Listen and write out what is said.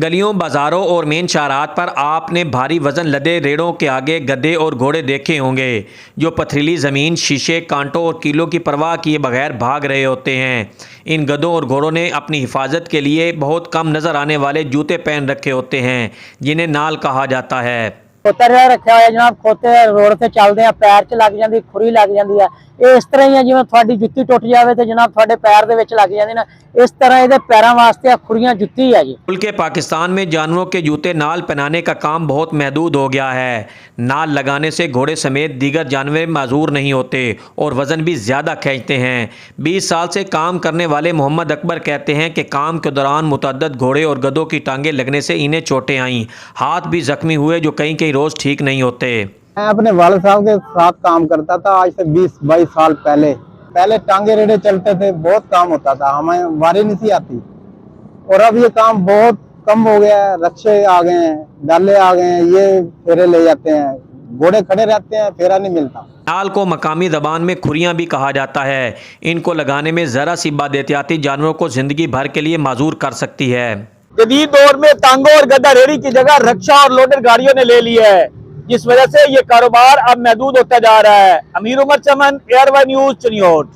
गलियों, बाजारों और मेन शाहरात पर आपने भारी वजन लदे रेड़ों के आगे गधे और घोड़े देखे होंगे, जो पथरीली ज़मीन, शीशे, कांटों और कीलों की परवाह किए बगैर भाग रहे होते हैं। इन गधों और घोड़ों ने अपनी हिफाजत के लिए बहुत कम नज़र आने वाले जूते पहन रखे होते हैं, जिन्हें नाल कहा जाता है। खोता रखा हुआ जनाब, खोते रोड से चलते हैं, पैर च लग जाती, खुरी लग जाती है। ये इस तरह ही है जिवें थोड़ी जुत्ती टुट जाए तो जनाब थोड़े पैर दे विच लग जाती ना, इस तरह ये पैरों वास्ते खुरियां जुत्ती है जी। मुल्क पाकिस्तान में जानवरों के जूते नाल पहनाने का काम बहुत महदूद हो गया है। नाल लगाने से घोड़े समेत दीगर जानवर माजूर नहीं होते और वज़न भी ज़्यादा खींचते हैं। 20 साल से काम करने वाले मोहम्मद अकबर कहते हैं कि काम के दौरान मुतअद्दिद घोड़े और गधों की टांगें लगने से इन्हें चोटें आईं, हाथ भी ज़ख्मी हुए जो कई कई रोज़ ठीक नहीं होते। मैं अपने वालिद साहब के साथ काम करता था, आज से 20-22 साल पहले। पहले टांगे रेड़े चलते थे, बहुत काम होता था, हमें वारी नहीं सी आती। और अब ये काम बहुत कम हो गया है, रक्शे आ गए हैं, डाले आ गए हैं, ये फेरे ले जाते हैं, घोड़े खड़े रहते हैं, फेरा नहीं मिलता। नाल को मकामी ज़बान में खुरियाँ भी कहा जाता है। इनको लगाने में ज़रा सी बदएहतियाती जानवरों को ज़िंदगी भर के लिए माजूर कर सकती है। जदीद दौर में टांगों और गधा रेड़ी की जगह रक्षा और लोडर गाड़ियों ने ले ली है, जिस वजह से ये कारोबार अब महदूद होता जा रहा है। अमीर उमर चमन, ARY न्यूज़, चिनियोट।